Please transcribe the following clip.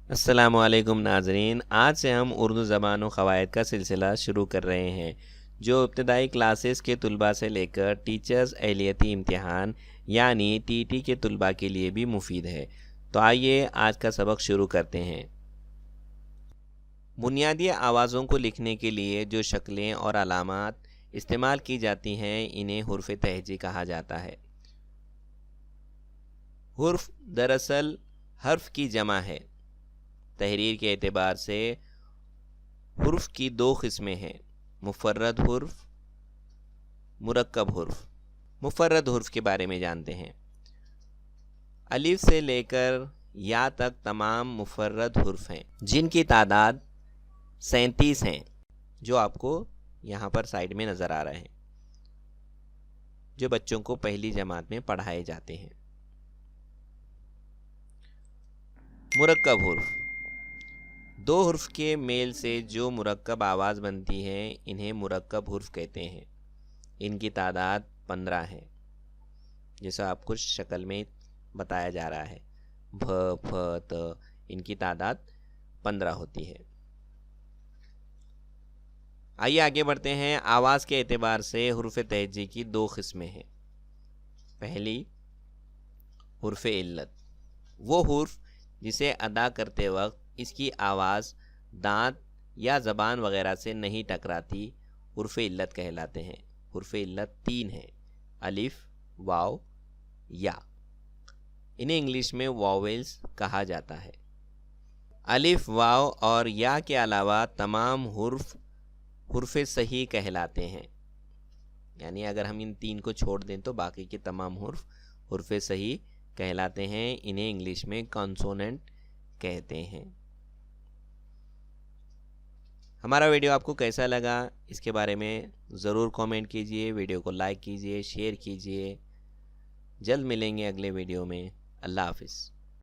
السلام علیکم ناظرین، آج سے ہم اردو زبان و قواعد کا سلسلہ شروع کر رہے ہیں جو ابتدائی کلاسز کے طلباء سے لے کر ٹیچرز اہلیتی امتحان یعنی ٹی ٹی کے طلباء کے لیے بھی مفید ہے۔ تو آئیے آج کا سبق شروع کرتے ہیں۔ بنیادی آوازوں کو لکھنے کے لیے جو شکلیں اور علامات استعمال کی جاتی ہیں انہیں حروف تہجی کہا جاتا ہے۔ حرف دراصل حرف کی جمع ہے۔ تحریر کے اعتبار سے حروف کی دو قسمیں ہیں، مفرد حرف، مرکب حرف۔ مفرد حرف کے بارے میں جانتے ہیں۔ الف سے لے کر یا تک تمام مفرد حرف ہیں جن کی تعداد 37 ہیں، جو آپ کو یہاں پر سائڈ میں نظر آ رہے ہیں، جو بچوں کو پہلی جماعت میں پڑھائے جاتے ہیں۔ مرکب حرف، دو حرف کے میل سے جو مرکب آواز بنتی ہے انہیں مرکب حرف کہتے ہیں۔ ان کی تعداد 15 ہے، جیسا آپ کو شکل میں بتایا جا رہا ہے، بھ پھ ت، ان کی تعداد 15 ہوتی ہے۔ آئیے آگے بڑھتے ہیں۔ آواز کے اعتبار سے حروف تہجی کی دو قسمیں ہیں۔ پہلی حرف علت، وہ حرف جسے ادا کرتے وقت اس کی آواز دانت یا زبان وغیرہ سے نہیں ٹکراتی، حرف علت کہلاتے ہیں۔ حرف علت 3 ہیں، الف، واو، یا۔ انہیں انگلش میں واویلز کہا جاتا ہے۔ الف، واو اور یا کے علاوہ تمام حرف صحیح کہلاتے ہیں، یعنی اگر ہم ان 3 کو چھوڑ دیں تو باقی کے تمام حرف صحیح کہلاتے ہیں۔ انہیں انگلش میں کانسوننٹ کہتے ہیں۔ ہمارا ویڈیو آپ کو کیسا لگا اس کے بارے میں ضرور کامنٹ کیجئے، ویڈیو کو لائک کیجئے، شیئر کیجئے۔ جلد ملیں گے اگلے ویڈیو میں۔ اللہ حافظ۔